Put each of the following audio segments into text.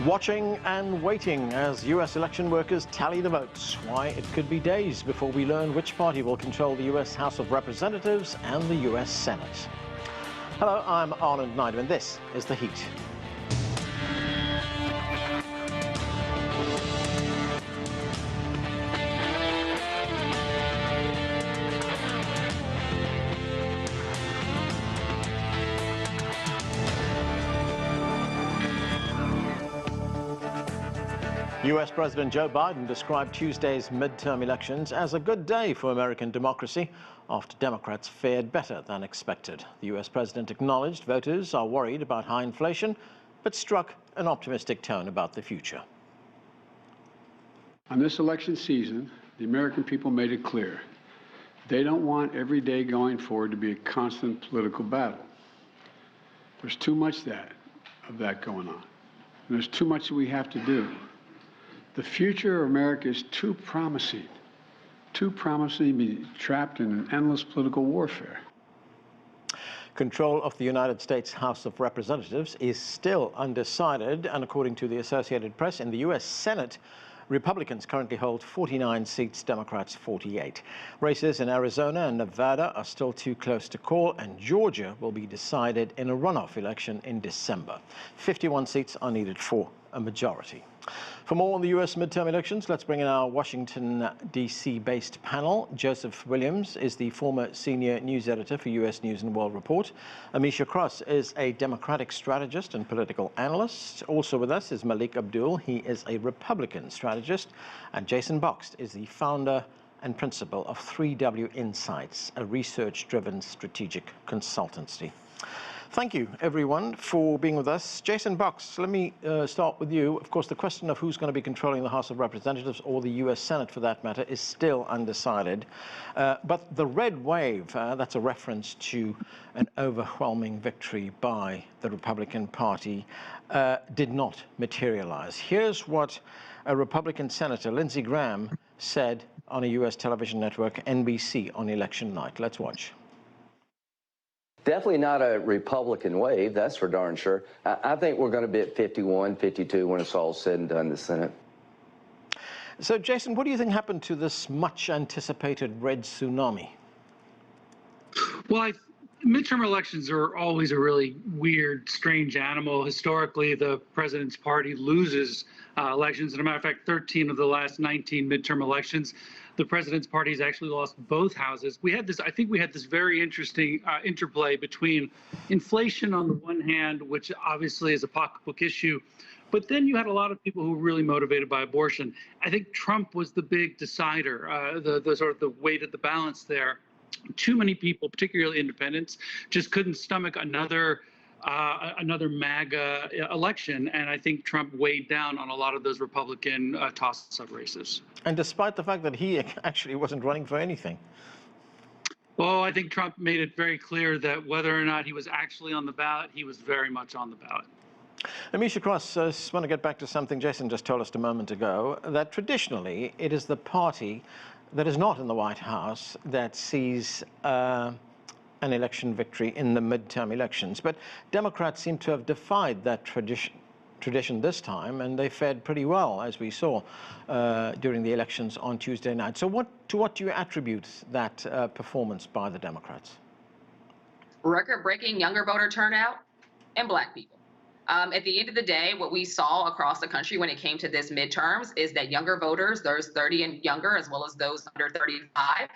Watching and waiting as U.S. election workers tally the votes. Why it could be days before we learn which party will control the U.S. House of Representatives and the U.S. Senate. Hello, I'm Arnold Naidu, and this is The Heat. U.S. President Joe Biden described Tuesday's midterm elections as a good day for American democracy after Democrats fared better than expected. The U.S. president acknowledged voters are worried about high inflation, but struck an optimistic tone about the future. On this election season, the American people made it clear they don't want every day going forward to be a constant political battle. There's too much of that going on. And there's too much that we have to do. The future of America is too promising to be trapped in an endless political warfare. Control of the United States House of Representatives is still undecided, and according to the Associated Press, in the U.S. Senate, Republicans currently hold 49 seats, Democrats 48. Races in Arizona and Nevada are still too close to call, and Georgia will be decided in a runoff election in December. 51 seats are needed for a majority. For more on the U.S. midterm elections, let's bring in our Washington, D.C.-based panel. Joseph Williams is the former senior news editor for U.S. News and World Report. Amisha Cross is a Democratic strategist and political analyst. Also with us is Malik Abdul. He is a Republican strategist. And Jason Boxt is the founder and principal of 3W Insights, a research-driven strategic consultancy. Thank you, everyone, for being with us. Jason Boxt, let me start with you. Of course, the question of who's going to be controlling the House of Representatives or the U.S. Senate, for that matter, is still undecided. But the red wave, that's a reference to an overwhelming victory by the Republican Party, did not materialize. Here's what a Republican Senator, Lindsey Graham, said on a U.S. television network, NBC, on election night. Let's watch. Definitely not a Republican wave, that's for darn sure. I think we're going to be at 51, 52 when it's all said and done in the Senate. So, Jason, what do you think happened to this much-anticipated red tsunami? Well, midterm elections are always a really weird, strange animal. Historically, the president's party loses elections. As a matter of fact, 13 of the last 19 midterm elections, the president's party has actually lost both houses. I think we had this very interesting interplay between inflation on the one hand, which obviously is a pocketbook issue, but then you had a lot of people who were really motivated by abortion. I think Trump was the big decider, the sort of the weight of the balance there. Too many people, particularly independents, just couldn't stomach another MAGA election, and I think Trump weighed down on a lot of those Republican toss-up races. And despite the fact that he actually wasn't running for anything. Well, I think Trump made it very clear that whether or not he was actually on the ballot, he was very much on the ballot. Amisha Cross, I just want to get back to something Jason just told us a moment ago, that traditionally it is the party that is not in the White House that sees an election victory in the midterm elections. But Democrats seem to have defied that tradition this time, and they fared pretty well, as we saw during the elections on Tuesday night. So to what do you attribute that performance by the Democrats? Record-breaking younger voter turnout and Black people. At the end of the day, what we saw across the country when it came to this midterms is that younger voters, those 30 and younger, as well as those under 35,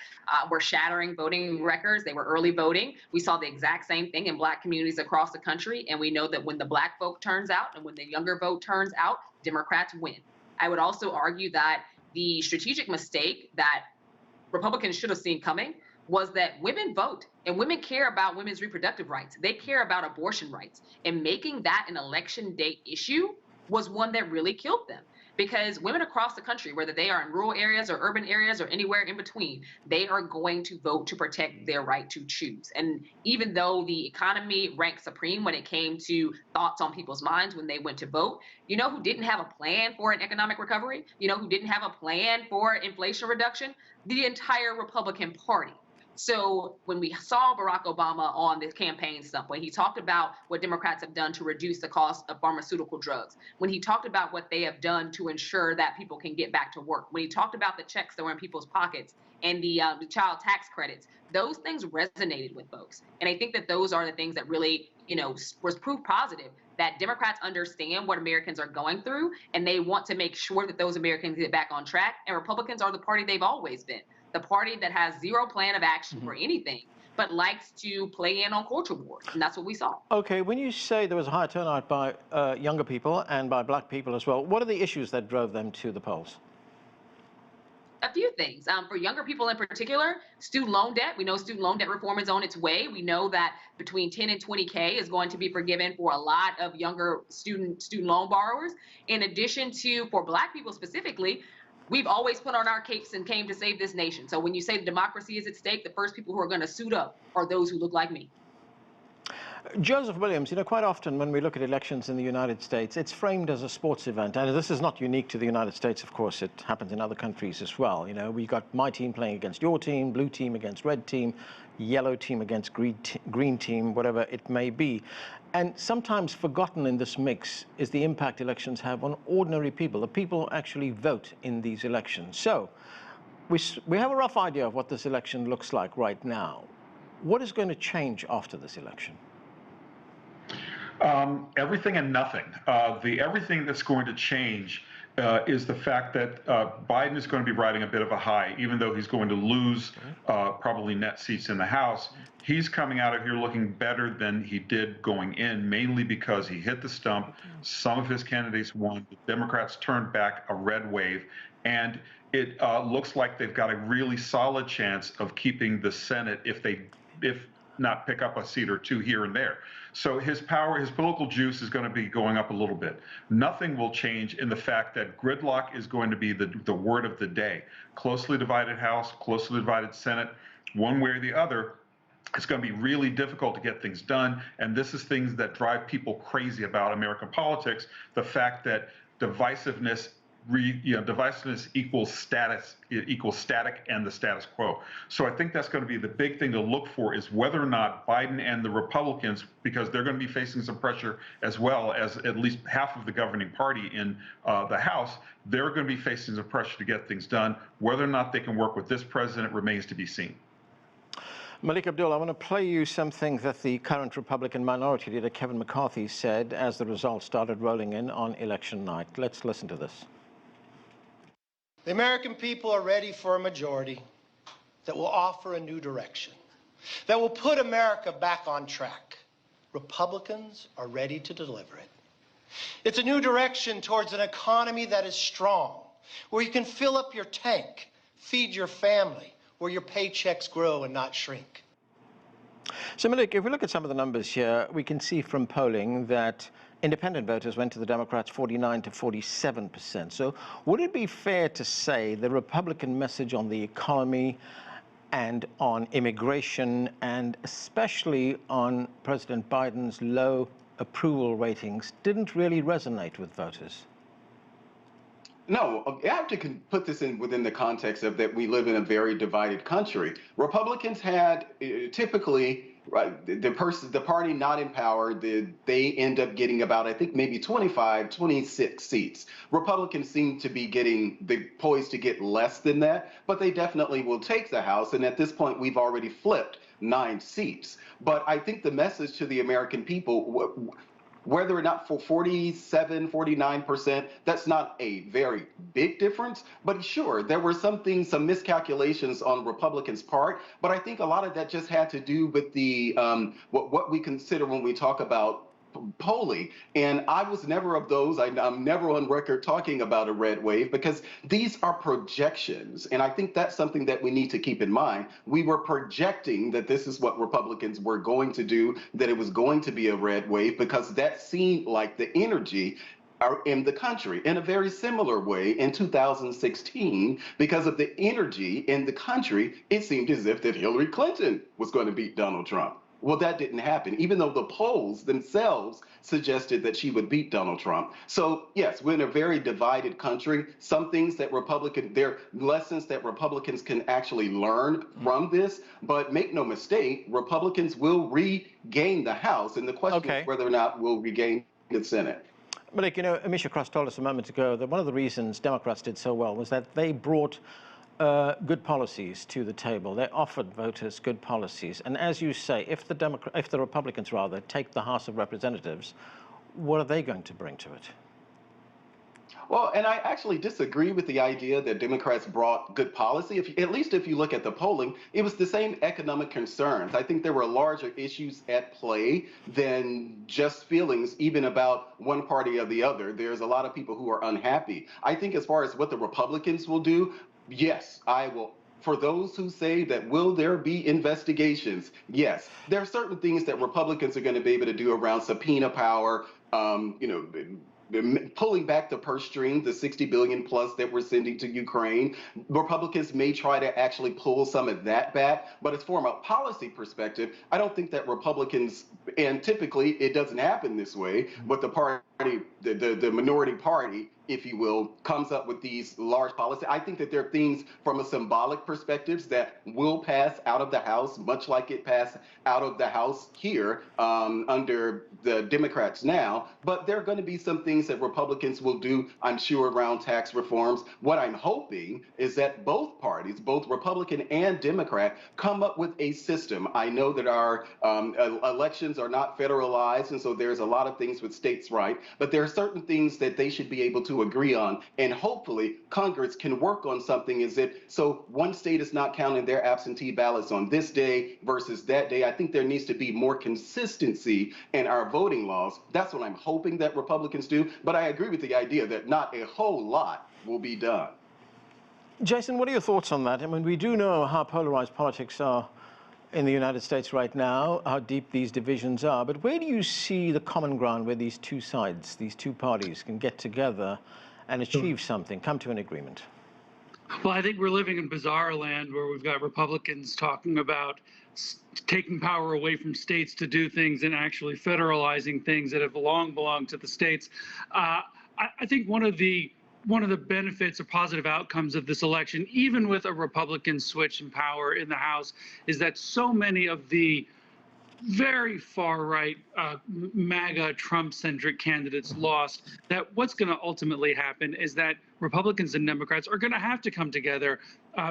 were shattering voting records. They were early voting. We saw the exact same thing in Black communities across the country. And we know that when the Black vote turns out and when the younger vote turns out, Democrats win. I would also argue that the strategic mistake that Republicans should have seen coming was that women vote, and women care about women's reproductive rights. They care about abortion rights. And making that an election day issue was one that really killed them. Because women across the country, whether they are in rural areas or urban areas or anywhere in between, they are going to vote to protect their right to choose. And even though the economy ranked supreme when it came to thoughts on people's minds when they went to vote, you know who didn't have a plan for an economic recovery? You know who didn't have a plan for inflation reduction? The entire Republican Party. So when we saw Barack Obama on the campaign stump, when he talked about what Democrats have done to reduce the cost of pharmaceutical drugs, when he talked about what they have done to ensure that people can get back to work, when he talked about the checks that were in people's pockets and the child tax credits, those things resonated with folks. And I think that those are the things that really, was proof positive that Democrats understand what Americans are going through, and they want to make sure that those Americans get back on track. And Republicans are the party they've always been. The party that has zero plan of action for anything, but likes to play in on culture wars. And that's what we saw. Okay, when you say there was a high turnout by younger people and by black people as well, what are the issues that drove them to the polls? A few things. For younger people in particular, student loan debt. We know student loan debt reform is on its way. We know that between 10 and 20K is going to be forgiven for a lot of younger student loan borrowers. In addition to, for black people specifically, we've always put on our capes and came to save this nation. So when you say democracy is at stake, the first people who are going to suit up are those who look like me. Joseph Williams, quite often when we look at elections in the United States, it's framed as a sports event. And this is not unique to the United States, of course. It happens in other countries as well. We got my team playing against your team, blue team against red team, yellow team against green team, whatever it may be. And sometimes forgotten in this mix is the impact elections have on ordinary people, the people who actually vote in these elections. So we have a rough idea of what this election looks like right now. What is going to change after this election? Everything and nothing. Everything that's going to change is the fact that Biden is going to be riding a bit of a high, even though he's going to lose probably net seats in the House. He's coming out of here looking better than he did going in, mainly because he hit the stump. Some of his candidates won. The Democrats turned back a red wave, and it looks like they've got a really solid chance of keeping the Senate if not pick up a seat or two here and there. So his power, his political juice is going to be going up a little bit. Nothing will change in the fact that gridlock is going to be the word of the day. Closely divided House, closely divided Senate, one way or the other. It's going to be really difficult to get things done. And this is things that drive people crazy about American politics. The fact that divisiveness equals static and the status quo. So I think that's going to be the big thing to look for, is whether or not Biden and the Republicans, because they're going to be facing some pressure as well as at least half of the governing party in the House, they're going to be facing some pressure to get things done. Whether or not they can work with this president remains to be seen. Malik Abdul, I want to play you something that the current Republican Minority Leader Kevin McCarthy said as the results started rolling in on election night. Let's listen to this. The American people are ready for a majority that will offer a new direction, that will put America back on track. Republicans are ready to deliver it. It's a new direction towards an economy that is strong, where you can fill up your tank, feed your family, where your paychecks grow and not shrink. So, Malik, if we look at some of the numbers here, we can see from polling that independent voters went to the Democrats 49 to 47%. So would it be fair to say the Republican message on the economy and on immigration, and especially on President Biden's low approval ratings, didn't really resonate with voters? No, I have to put this within the context of that we live in a very divided country. Republicans had typically, right, the party not in power, they end up getting about, I think, maybe 25, 26 seats. Republicans seem to be poised to get less than that, but they definitely will take the House. And at this point, we've already flipped 9 seats. But I think the message to the American people, whether or not for 47, 49%, that's not a very big difference. But sure, there were some miscalculations on Republicans' part. But I think a lot of that just had to do with the what we consider when we talk about polling. And I was never of those. I'm never on record talking about a red wave, because these are projections. And I think that's something that we need to keep in mind. We were projecting that this is what Republicans were going to do, that it was going to be a red wave, because that seemed like the energy in the country. In a very similar way in 2016, because of the energy in the country, it seemed as if that Hillary Clinton was going to beat Donald Trump. Well, that didn't happen, even though the polls themselves suggested that she would beat Donald Trump. So, yes, we're in a very divided country. Some things that there are lessons that Republicans can actually learn from this. But make no mistake, Republicans will regain the House. And the question is whether or not we'll regain the Senate. Malik, you know, Amisha Cross told us a moment ago that one of the reasons Democrats did so well was that they brought good policies to the table. They offered voters good policies. And as you say, if the Republicans rather take the House of Representatives, what are they going to bring to it? Well, and I actually disagree with the idea that Democrats brought good policy. At least if you look at the polling, it was the same economic concerns. I think there were larger issues at play than just feelings, even about one party or the other. There's a lot of people who are unhappy. I think as far as what the Republicans will do, yes, I will. For those who say that will there be investigations, yes, there are certain things that Republicans are going to be able to do around subpoena power, pulling back the purse strings, the 60 billion plus that we're sending to Ukraine. Republicans may try to actually pull some of that back, but as from a policy perspective, I don't think that Republicans, and typically it doesn't happen this way, but the minority party, if you will, comes up with these large policies. I think that there are things from a symbolic perspective that will pass out of the House, much like it passed out of the House here under the Democrats now. But there are going to be some things that Republicans will do, I'm sure, around tax reforms. What I'm hoping is that both parties, both Republican and Democrat, come up with a system. I know that our elections are not federalized, and so there's a lot of things with states' rights, but there are certain things that they should be able to agree on, and hopefully Congress can work on something so one state is not counting their absentee ballots on this day versus that day. I think there needs to be more consistency in our voting laws. That's what I'm hoping that Republicans do, but I agree with the idea that not a whole lot will be done. Jason, what are your thoughts on that? I mean, we do know how polarized politics are in the United States right now, how deep these divisions are, but where do you see the common ground where these two sides, these two parties can get together and achieve something, come to an agreement? Well, I think we're living in bizarre land where we've got Republicans talking about taking power away from states to do things and actually federalizing things that have long belonged to the states. I think one of the benefits or positive outcomes of this election, even with a Republican switch in power in the House, is that so many of the very far right MAGA Trump-centric candidates lost, that what's going to ultimately happen is that Republicans and Democrats are going to have to come together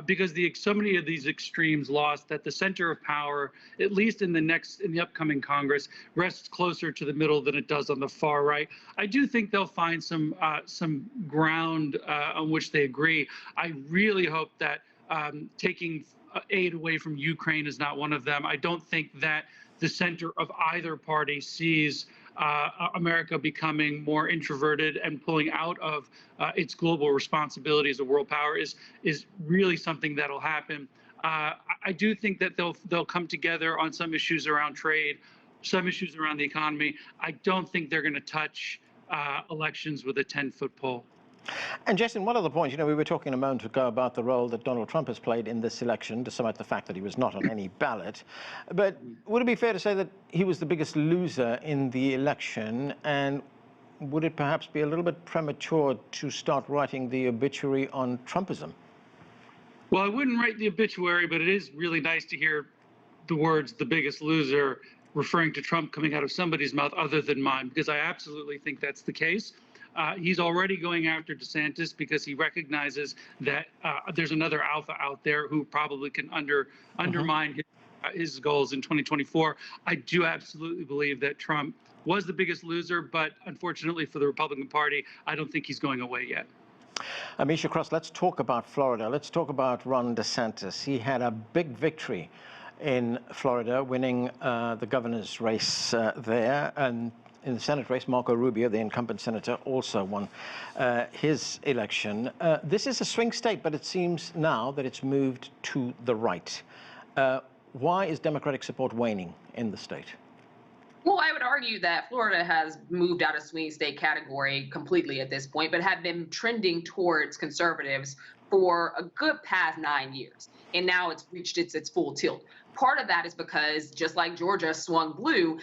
because so many of these extremes lost, that the center of power, at least in the upcoming Congress, rests closer to the middle than it does on the far right. I do think they'll find some ground on which they agree. I really hope that taking aid away from Ukraine is not one of them. I don't think that the center of either party sees America becoming more introverted and pulling out of its global responsibility as a world power is really something that'll happen. I do think that they'll come together on some issues around trade, some issues around the economy. I don't think they're going to touch elections with a 10-foot pole. And Jason, one other point, you know, we were talking a moment ago about the role that Donald Trump has played in this election, despite the fact that he was not on any ballot. But would it be fair to say that he was the biggest loser in the election? And would it perhaps be a little bit premature to start writing the obituary on Trumpism? Well, I wouldn't write the obituary, but it is really nice to hear the words "the biggest loser" referring to Trump coming out of somebody's mouth other than mine, because I absolutely think that's the case. He's already going after DeSantis because he recognizes that there's another alpha out there who probably can undermine his goals in 2024. I do absolutely believe that Trump was the biggest loser, but unfortunately for the Republican Party, I don't think he's going away yet. Amisha Cross, let's talk about Florida. Let's talk about Ron DeSantis. He had a big victory in Florida, winning the governor's race there. And in the Senate race, Marco Rubio, the incumbent senator, also won his election. This is a swing state, but it seems now that it's moved to the right. Why is Democratic support waning in the state? Well, I would argue that Florida has moved out of swing state category completely at this point, but have been trending towards conservatives for a good past 9 years. And now it's reached its full tilt. Part of that is because just like Georgia swung blue,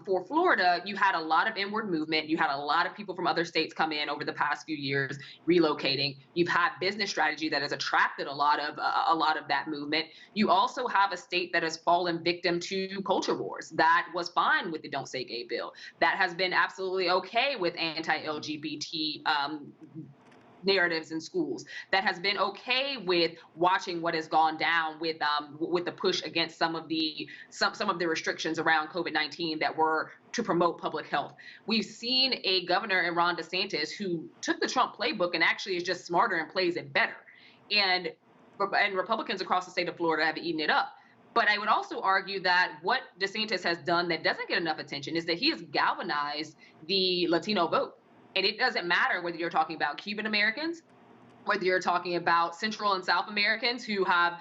for Florida, you had a lot of inward movement. You had a lot of people from other states come in over the past few years relocating. You've had business strategy that has attracted a lot of that movement. You also have a state that has fallen victim to culture wars. That was fine with the Don't Say Gay bill. That has been absolutely okay with anti-LGBT narratives in schools, that has been okay with watching what has gone down with the push against some of the restrictions around COVID-19 that were to promote public health. We've seen a governor in Ron DeSantis who took the Trump playbook and actually is just smarter and plays it better. And Republicans across the state of Florida have eaten it up. But I would also argue that what DeSantis has done that doesn't get enough attention is that he has galvanized the Latino vote. And it doesn't matter whether you're talking about Cuban Americans, whether you're talking about Central and South Americans who have,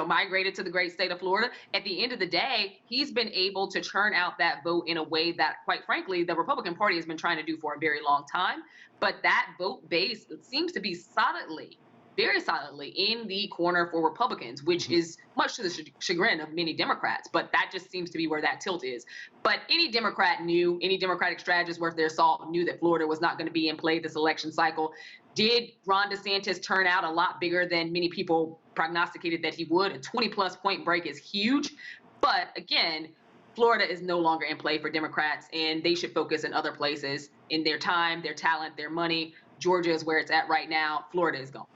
migrated to the great state of Florida. At the end of the day, he's been able to churn out that vote in a way that, quite frankly, the Republican Party has been trying to do for a very long time. But that vote base seems to be very solidly in the corner for Republicans, which is much to the chagrin of many Democrats. But that just seems to be where that tilt is. But any Democratic strategist worth their salt knew that Florida was not going to be in play this election cycle. Did Ron DeSantis turn out a lot bigger than many people prognosticated that he would? A 20-plus point break is huge. But again, Florida is no longer in play for Democrats, and they should focus in other places in their time, their talent, their money. Georgia is where it's at right now. Florida is gone.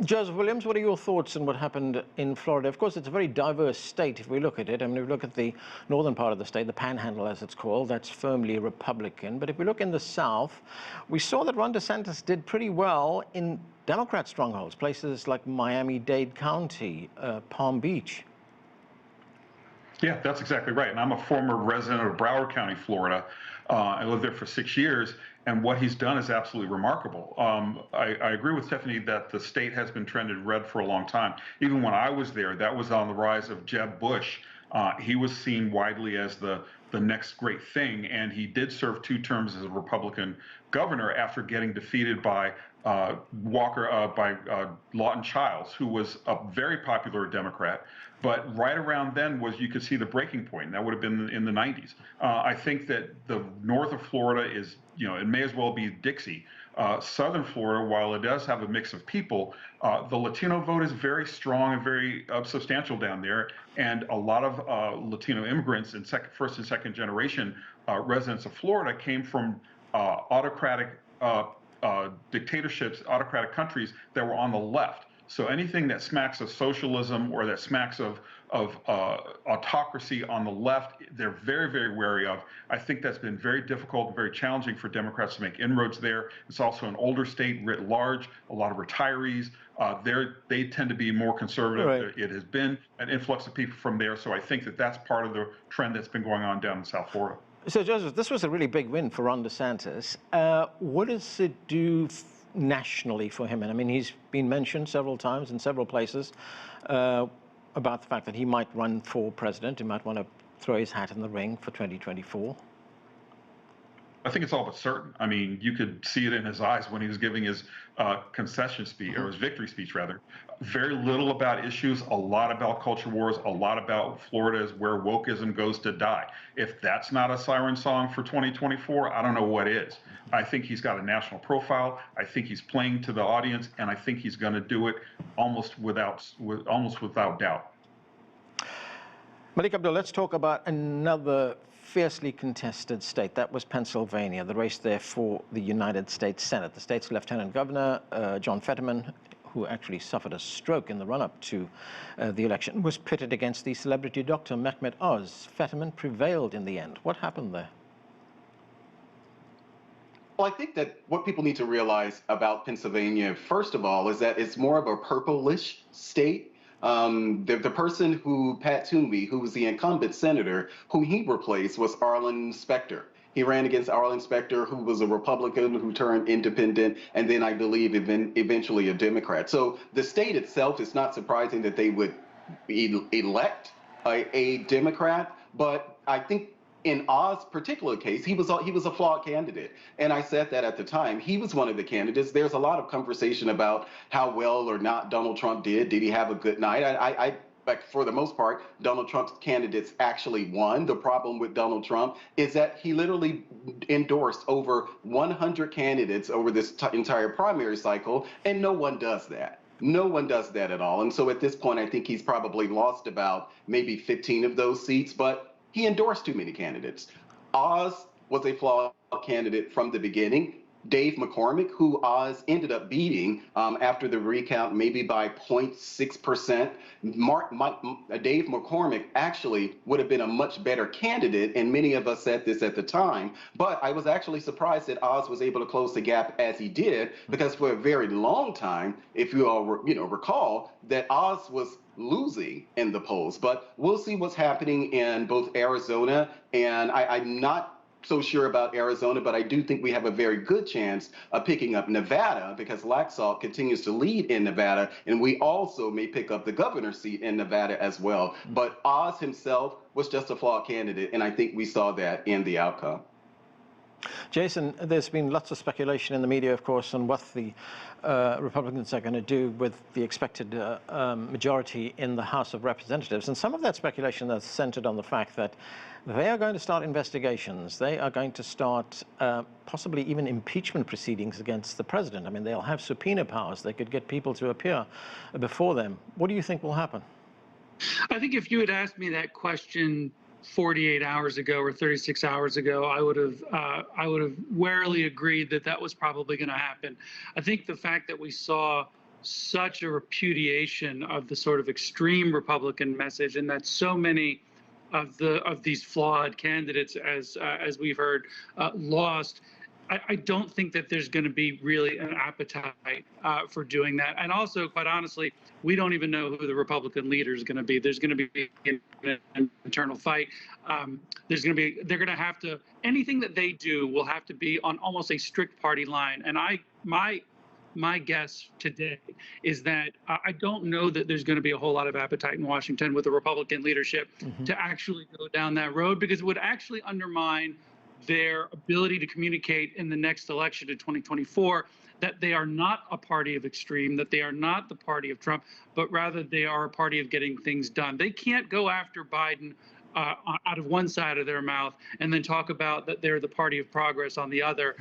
Joseph Williams, what are your thoughts on what happened in Florida? Of course, it's a very diverse state if we look at it. I mean, if we look at the northern part of the state, the Panhandle as it's called, that's firmly Republican. But if we look in the South, we saw that Ron DeSantis did pretty well in Democrat strongholds, places like Miami-Dade County, Palm Beach. Yeah, that's exactly right. And I'm a former resident of Broward County, Florida. I lived there for 6 years, and what he's done is absolutely remarkable. I agree with Stephanie that the state has been trended red for a long time. Even when I was there, that was on the rise of Jeb Bush. He was seen widely as the next great thing, and he did serve 2 terms as a Republican governor after getting defeated by Lawton Childs, who was a very popular Democrat. But right around then you could see the breaking point, and that would have been in the 90s. I think that the north of Florida is, it may as well be Dixie. Southern Florida, while it does have a mix of people, the Latino vote is very strong and very substantial down there. And a lot of Latino immigrants and first and second generation residents of Florida came from autocratic dictatorships, autocratic countries that were on the left. So anything that smacks of socialism or that smacks of autocracy on the left, they're very, very wary of. I think that's been very difficult and very challenging for Democrats to make inroads there. It's also an older state writ large, a lot of retirees. They tend to be more conservative. Right. It has been an influx of people from there. So I think that that's part of the trend that's been going on down in South Florida. So, Joseph, this was a really big win for Ron DeSantis. What does it do nationally for him? And I mean, he's been mentioned several times in several places about the fact that he might run for president. He might want to throw his hat in the ring for 2024. I think it's all but certain. I mean, you could see it in his eyes when he was giving his concession speech, or his victory speech, rather. Very little about issues, a lot about culture wars, a lot about Florida is where wokeism goes to die. If that's not a siren song for 2024, I don't know what is. I think he's got a national profile. I think he's playing to the audience, and I think he's going to do it almost without doubt. Malik Abdul, let's talk about another fiercely contested state. That was Pennsylvania, the race there for the United States Senate. The state's Lieutenant Governor, John Fetterman, who actually suffered a stroke in the run-up to the election, was pitted against the celebrity doctor Mehmet Oz. Fetterman prevailed in the end. What happened there? Well, I think that what people need to realize about Pennsylvania, first of all, is that it's more of a purplish state. The person Pat Toomey, who was the incumbent senator, who he replaced was Arlen Specter. He ran against Arlen Specter, who was a Republican who turned independent, and then I believe eventually a Democrat. So the state itself, it's not surprising that they would elect a Democrat, but I think in Oz's particular case, he was a flawed candidate. And I said that at the time. He was one of the candidates. There's a lot of conversation about how well or not Donald Trump did. Did he have a good night? but for the most part, Donald Trump's candidates actually won. The problem with Donald Trump is that he literally endorsed over 100 candidates over this entire primary cycle, and no one does that. No one does that at all. And so at this point, I think he's probably lost about maybe 15 of those seats, but he endorsed too many candidates. Oz was a flawed candidate from the beginning. Dave McCormick, who Oz ended up beating after the recount, maybe by 0.6%. Dave McCormick actually would have been a much better candidate, and many of us said this at the time. But I was actually surprised that Oz was able to close the gap as he did, because for a very long time, if you all recall, that Oz was losing in the polls. But we'll see what's happening in both Arizona, and I'm not so sure about Arizona, but I do think we have a very good chance of picking up Nevada, because Laxalt continues to lead in Nevada, and we also may pick up the governor's seat in Nevada as well. But Oz himself was just a flawed candidate, and I think we saw that in the outcome. Jason, there's been lots of speculation in the media, of course, on what the Republicans are going to do with the expected majority in the House of Representatives. And some of that speculation is centered on the fact that they are going to start investigations. They are going to start possibly even impeachment proceedings against the president. I mean, they'll have subpoena powers. They could get people to appear before them. What do you think will happen? I think if you had asked me that question 48 hours ago or 36 hours ago, I would have warily agreed that that was probably going to happen. I think the fact that we saw such a repudiation of the sort of extreme Republican message, and that so many of these flawed candidates, as we've heard, lost. I don't think that there's going to be really an appetite for doing that. And also, quite honestly, we don't even know who the Republican leader is going to be. There's going to be an internal fight. They're going to have to, anything that they do will have to be on almost a strict party line. And my guess today is that I don't know that there's going to be a whole lot of appetite in Washington with the Republican leadership to actually go down that road, because it would actually undermine their ability to communicate in the next election in 2024 that they are not a party of extreme, that they are not the party of Trump, but rather they are a party of getting things done. They can't go after Biden out of one side of their mouth and then talk about that they're the party of progress on the other.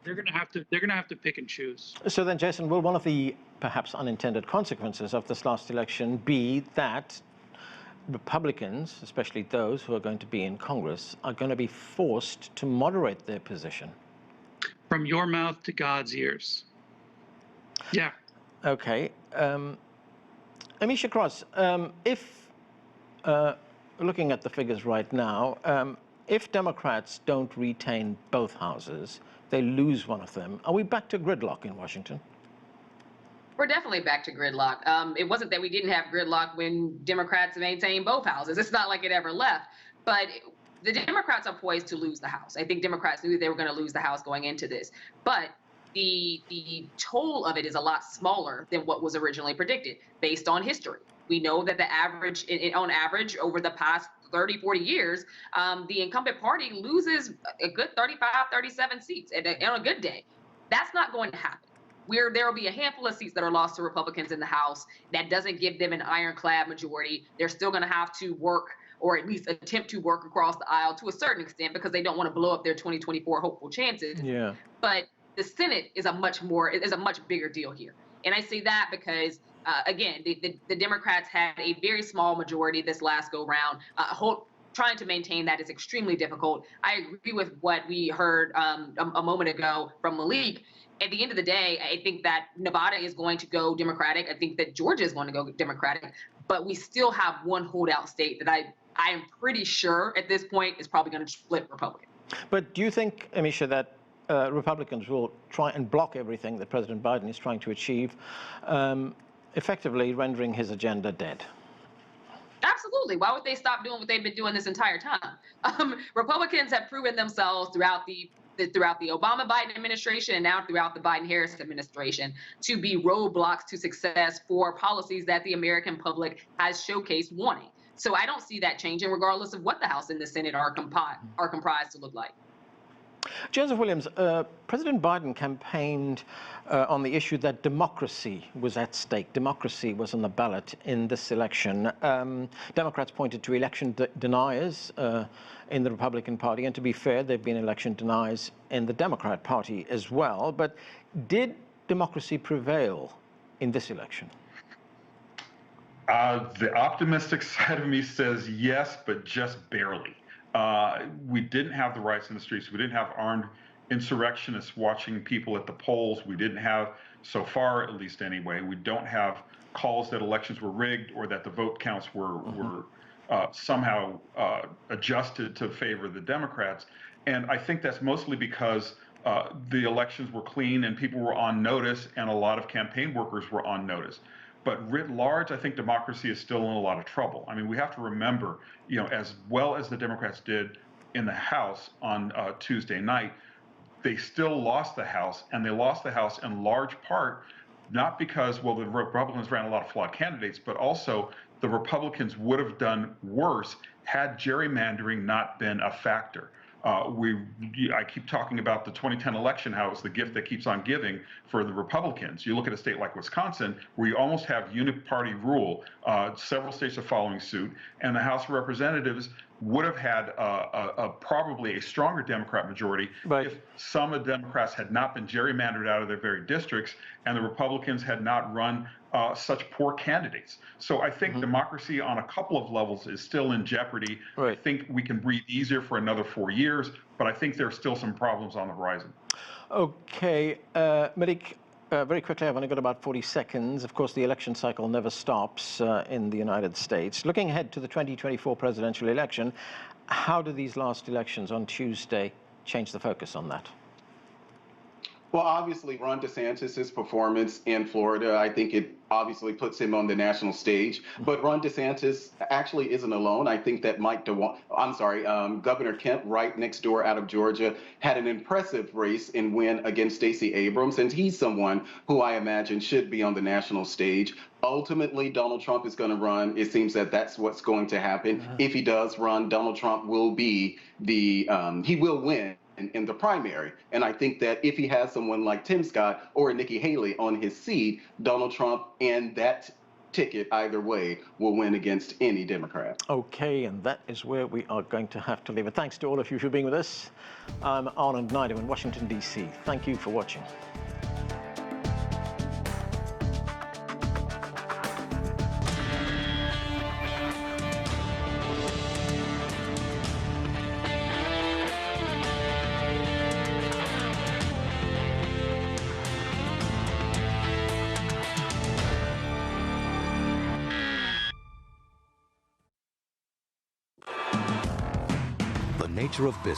They're going to have to pick and choose. So then, Jason, will one of the perhaps unintended consequences of this last election be that Republicans, especially those who are going to be in Congress, are going to be forced to moderate their position? From your mouth to God's ears. Yeah. Okay. Amisha Cross, if looking at the figures right now, if Democrats don't retain both houses, they lose one of them. Are we back to gridlock in Washington? We're definitely back to gridlock. It wasn't that we didn't have gridlock when Democrats maintained both houses. It's not like it ever left. But the Democrats are poised to lose the House. I think Democrats knew they were going to lose the House going into this. But the toll of it is a lot smaller than what was originally predicted based on history. We know that the average, on average, over the past 30, 40 years, the incumbent party loses a good 35, 37 seats on a good day. That's not going to happen. There will be a handful of seats that are lost to Republicans in the House. That doesn't give them an ironclad majority. They're still going to have to work, or at least attempt to work across the aisle to a certain extent, because they don't want to blow up their 2024 hopeful chances. Yeah. But the Senate is a much bigger deal here. And I say that because, again, the Democrats had a very small majority this last go round. Trying to maintain that is extremely difficult. I agree with what we heard a moment ago from Malik. At the end of the day, I think that Nevada is going to go Democratic. I think that Georgia is going to go Democratic. But we still have one holdout state that I am pretty sure at this point is probably going to split Republican. But do you think, Amisha, that Republicans will try and block everything that President Biden is trying to achieve, effectively rendering his agenda dead? Absolutely. Why would they stop doing what they've been doing this entire time? Republicans have proven themselves throughout the Obama-Biden administration and now throughout the Biden-Harris administration to be roadblocks to success for policies that the American public has showcased wanting. So I don't see that changing, regardless of what the House and the Senate are comprised to look like. Joseph Williams, President Biden campaigned on the issue that democracy was at stake. Democracy was on the ballot in this election. Democrats pointed to election deniers in the Republican Party, and to be fair, there have been election deniers in the Democrat Party as well. But did democracy prevail in this election? The optimistic side of me says yes, but just barely. We didn't have the riots in the streets. We didn't have armed insurrectionists watching people at the polls. We didn't have, so far at least anyway, we don't have calls that elections were rigged or that the vote counts were somehow adjusted to favor the Democrats. And I think that's mostly because the elections were clean and people were on notice, and a lot of campaign workers were on notice. But writ large, I think democracy is still in a lot of trouble. I mean, we have to remember, as well as the Democrats did in the House on Tuesday night, they still lost the House, and they lost the House in large part not because, well, the Republicans ran a lot of flawed candidates, but also the Republicans would have done worse had gerrymandering not been a factor. I keep talking about the 2010 election, how it's the gift that keeps on giving for the Republicans. You look at a state like Wisconsin, where you almost have unit-party rule. Several states are following suit, and the House of Representatives would have had probably a stronger Democrat majority if some of the Democrats had not been gerrymandered out of their very districts, and the Republicans had not run such poor candidates. So I think democracy on a couple of levels is still in jeopardy. I think we can breathe easier for another 4 years, but I think there are still some problems on the horizon. Okay, Medik, very quickly, I've only got about 40 seconds. Of course, the election cycle never stops in the United States. Looking ahead to the 2024 presidential election, how do these last elections on Tuesday change the focus on that? Well, obviously, Ron DeSantis' performance in Florida, I think it obviously puts him on the national stage. But Ron DeSantis actually isn't alone. I think that Governor Kemp, right next door out of Georgia, had an impressive race and win against Stacey Abrams. And he's someone who I imagine should be on the national stage. Ultimately, Donald Trump is going to run. It seems that that's what's going to happen. If he does run, Donald Trump will be he will win in the primary. And I think that if he has someone like Tim Scott or Nikki Haley on his seat, Donald Trump and that ticket either way will win against any Democrat. Okay, and that is where we are going to have to leave it. Thanks to all of you for being with us. I'm Anand Naidu in Washington, D.C. Thank you for watching. The nature of business.